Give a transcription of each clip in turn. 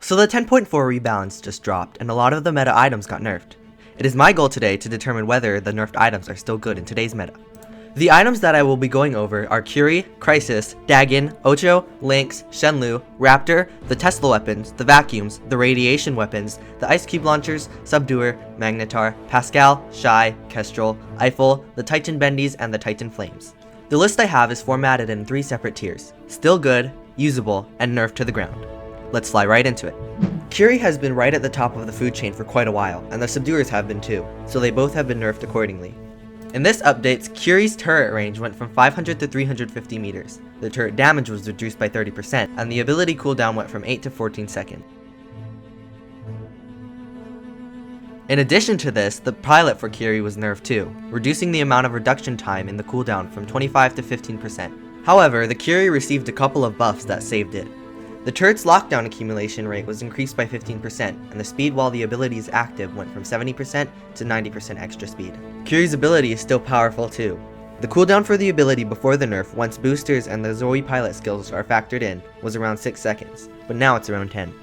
So the 10.4 rebalance just dropped, and a lot of the meta items got nerfed. It is my goal today to determine whether the nerfed items are still good in today's meta. The items that I will be going over are Curie, Crisis, Dagon, Ocho, Lynx, Shenlu, Raptor, the Tesla weapons, the vacuums, the radiation weapons, the ice cube launchers, subduer, magnetar, Pascal, Shai, Kestrel, Eiffel, the Titan bendies, and the Titan flames. The list I have is formatted in 3 separate tiers: still good, usable, and nerfed to the ground. Let's fly right into it. Curie has been right at the top of the food chain for quite a while, and the subduers have been too, so they both have been nerfed accordingly. In this update, Curie's turret range went from 500 to 350 meters, the turret damage was reduced by 30%, and the ability cooldown went from 8 to 14 seconds. In addition to this, the pilot for Curie was nerfed too, reducing the amount of reduction time in the cooldown from 25 to 15%. However, the Curie received a couple of buffs that saved it. The turret's lockdown accumulation rate was increased by 15%, and the speed while the ability is active went from 70% to 90% extra speed. Curie's ability is still powerful too. The cooldown for the ability before the nerf, once boosters and the Zoe pilot skills are factored in, was around 6 seconds, but now it's around 10.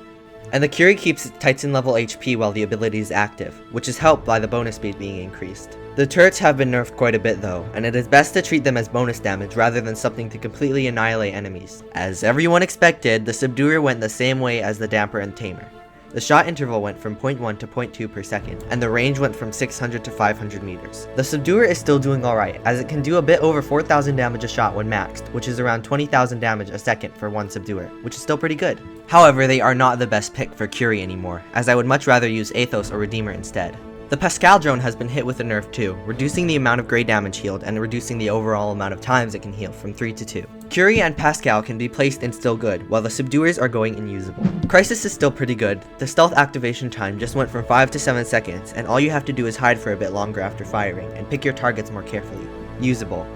And the Curie keeps its Titan level HP while the ability is active, which is helped by the bonus speed being increased. The turrets have been nerfed quite a bit though, and it is best to treat them as bonus damage rather than something to completely annihilate enemies. As everyone expected, the subduer went the same way as the damper and tamer. The shot interval went from 0.1 to 0.2 per second, and the range went from 600 to 500 meters. The subduer is still doing alright, as it can do a bit over 4,000 damage a shot when maxed, which is around 20,000 damage a second for one subduer, which is still pretty good. However, they are not the best pick for Curie anymore, as I would much rather use Athos or Redeemer instead. The Pascal drone has been hit with a nerf too, reducing the amount of grey damage healed and reducing the overall amount of times it can heal from 3 to 2. Curie and Pascal can be placed in still good, while the subduers are going inusable. Crisis is still pretty good. The stealth activation time just went from 5 to 7 seconds, and all you have to do is hide for a bit longer after firing, and pick your targets more carefully. Usable.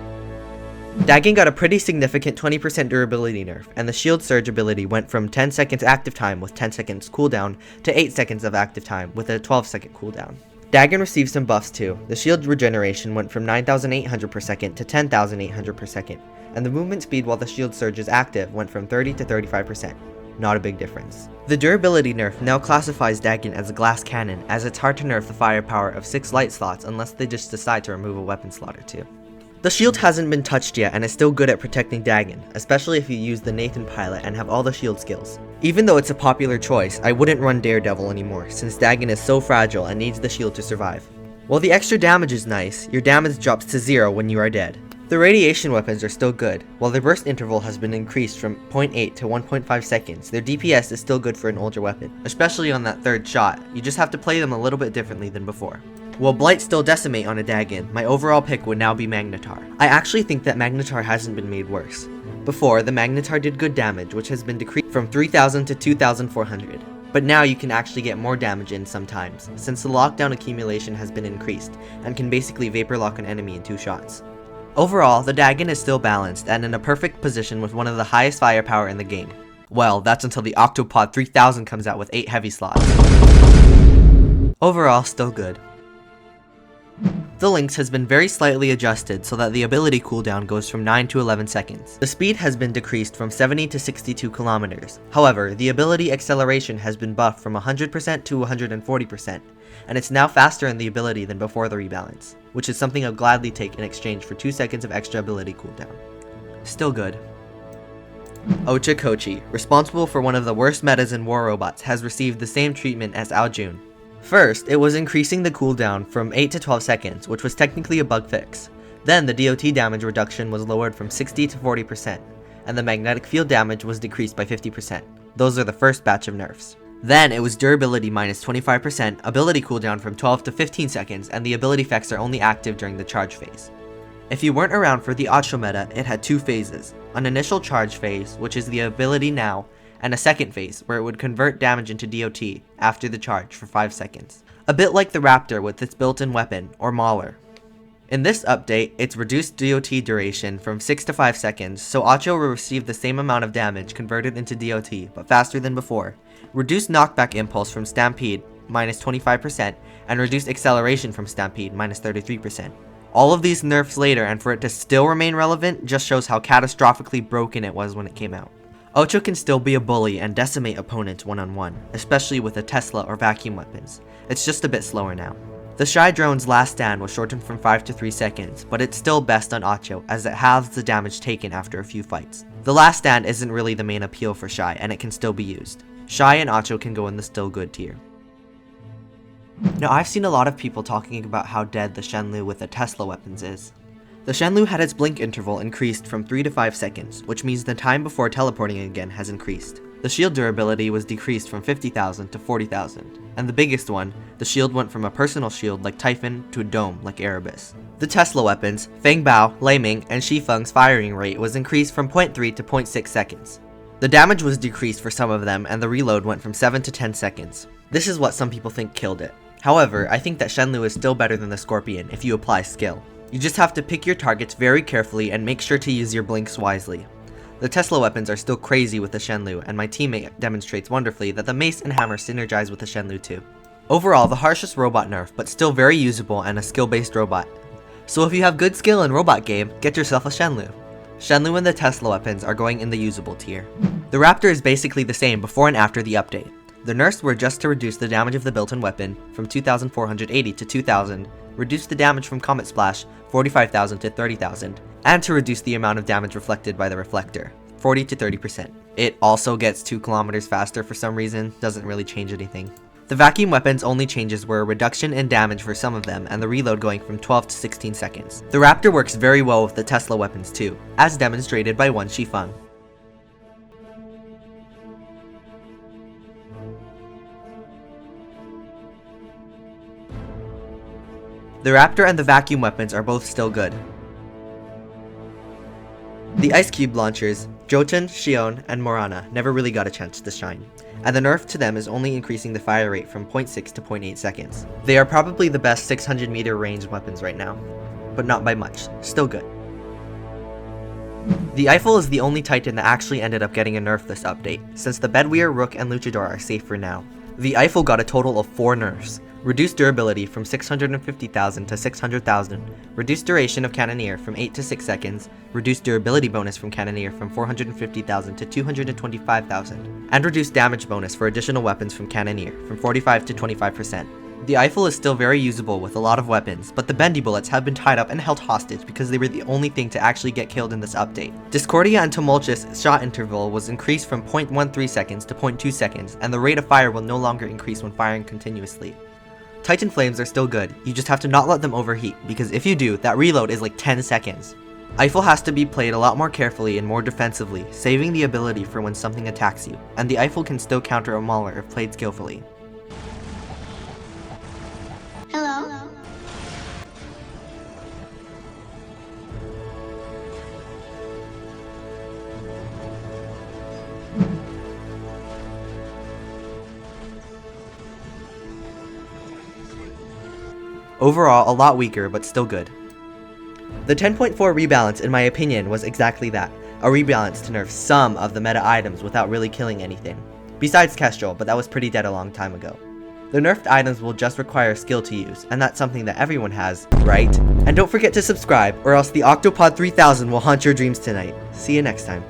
Dagon got a pretty significant 20% durability nerf, and the shield surge ability went from 10 seconds active time with 10 seconds cooldown to 8 seconds of active time with a 12 second cooldown. Dagon received some buffs too. The shield regeneration went from 9,800 per second to 10,800 per second, and the movement speed while the shield surge is active went from 30 to 35%. Not a big difference. The durability nerf now classifies Dagon as a glass cannon, as it's hard to nerf the firepower of 6 light slots unless they just decide to remove a weapon slot or 2. The shield hasn't been touched yet and is still good at protecting Dagon, especially if you use the Nathan pilot and have all the shield skills. Even though it's a popular choice, I wouldn't run Daredevil anymore, since Dagon is so fragile and needs the shield to survive. While the extra damage is nice, your damage drops to 0 when you are dead. The radiation weapons are still good. While their burst interval has been increased from 0.8 to 1.5 seconds, their DPS is still good for an older weapon, especially on that third shot. You just have to play them a little bit differently than before. While Blight still decimate on a Dagon, my overall pick would now be Magnetar. I actually think that Magnetar hasn't been made worse. Before, the Magnetar did good damage, which has been decreased from 3,000 to 2,400. But now you can actually get more damage in sometimes, since the lockdown accumulation has been increased, and can basically vapor lock an enemy in 2 shots. Overall, the Dagon is still balanced, and in a perfect position with one of the highest firepower in the game. Well, that's until the Octopod 3000 comes out with 8 heavy slots. Overall, still good. The Lynx has been very slightly adjusted so that the ability cooldown goes from 9 to 11 seconds. The speed has been decreased from 70 to 62 kilometers. However, the ability acceleration has been buffed from 100% to 140%, and it's now faster in the ability than before the rebalance, which is something I'll gladly take in exchange for 2 seconds of extra ability cooldown. Still good. Ochokochi, responsible for one of the worst metas in War Robots, has received the same treatment as Aljun. First, it was increasing the cooldown from 8 to 12 seconds, which was technically a bug fix. Then the DOT damage reduction was lowered from 60 to 40%, and the magnetic field damage was decreased by 50%. Those are the first batch of nerfs. Then it was durability minus 25%, ability cooldown from 12 to 15 seconds, and the ability effects are only active during the charge phase. If you weren't around for the Ocho meta, it had 2 phases, an initial charge phase, which is the ability now, and a second phase, where it would convert damage into DOT after the charge for 5 seconds. A bit like the Raptor with its built-in weapon, or Mauler. In this update, it's reduced DOT duration from 6 to 5 seconds, so Ocho will receive the same amount of damage converted into DOT, but faster than before. Reduced knockback impulse from Stampede, minus 25%, and reduced acceleration from Stampede, minus 33%. All of these nerfs later, and for it to still remain relevant, just shows how catastrophically broken it was when it came out. Ocho can still be a bully and decimate opponents one-on-one, especially with the Tesla or vacuum weapons. It's just a bit slower now. The Shai drone's last stand was shortened from 5 to 3 seconds, but it's still best on Ocho as it halves the damage taken after a few fights. The last stand isn't really the main appeal for Shai, and it can still be used. Shai and Ocho can go in the still good tier. Now, I've seen a lot of people talking about how dead the Shenlu with the Tesla weapons is. The Shenlu had its blink interval increased from 3 to 5 seconds, which means the time before teleporting again has increased. The shield durability was decreased from 50,000 to 40,000, and the biggest one, the shield went from a personal shield like Typhon to a dome like Erebus. The Tesla weapons, Feng Bao, Lei Ming, and Shifeng's firing rate was increased from 0.3 to 0.6 seconds. The damage was decreased for some of them, and the reload went from 7 to 10 seconds. This is what some people think killed it. However, I think that Shenlu is still better than the Scorpion if you apply skill. You just have to pick your targets very carefully and make sure to use your blinks wisely. The Tesla weapons are still crazy with the Shenlu, and my teammate demonstrates wonderfully that the mace and hammer synergize with the Shenlu too. Overall, the harshest robot nerf, but still very usable and a skill-based robot. So if you have good skill in robot game, get yourself a Shenlu. Shenlu and the Tesla weapons are going in the usable tier. The Raptor is basically the same before and after the update. The nerfs were just to reduce the damage of the built-in weapon from 2,480 to 2,000, reduce the damage from Comet Splash 45,000 to 30,000, and to reduce the amount of damage reflected by the reflector, 40 to 30%. It also gets 2 kilometers faster for some reason, doesn't really change anything. The vacuum weapons only changes were a reduction in damage for some of them and the reload going from 12 to 16 seconds. The Raptor works very well with the Tesla weapons too, as demonstrated by one Shifeng. The Raptor and the vacuum weapons are both still good. The Ice Cube launchers, Jotun, Xion, and Morana never really got a chance to shine, and the nerf to them is only increasing the fire rate from 0.6 to 0.8 seconds. They are probably the best 600 meter range weapons right now, but not by much, still good. The Eiffel is the only Titan that actually ended up getting a nerf this update, since the Bedweer, Rook, and Luchador are safe for now. The Eiffel got a total of 4 nerfs. Reduced durability from 650,000 to 600,000, reduced duration of Cannoneer from 8 to 6 seconds, reduced durability bonus from Cannoneer from 450,000 to 225,000, and reduced damage bonus for additional weapons from Cannoneer from 45 to 25%. The Eiffel is still very usable with a lot of weapons, but the bendy bullets have been tied up and held hostage because they were the only thing to actually get killed in this update. Discordia and Tumultuous shot interval was increased from 0.13 seconds to 0.2 seconds, and the rate of fire will no longer increase when firing continuously. Titan flames are still good, you just have to not let them overheat, because if you do, that reload is like 10 seconds. Eiffel has to be played a lot more carefully and more defensively, saving the ability for when something attacks you, and the Eiffel can still counter a Mauler if played skillfully. Hello? Overall, a lot weaker, but still good. The 10.4 rebalance, in my opinion, was exactly that, a rebalance to nerf some of the meta items without really killing anything. Besides Kestrel, but that was pretty dead a long time ago. The nerfed items will just require skill to use, and that's something that everyone has, right? And don't forget to subscribe, or else the Octopod 3000 will haunt your dreams tonight. See you next time.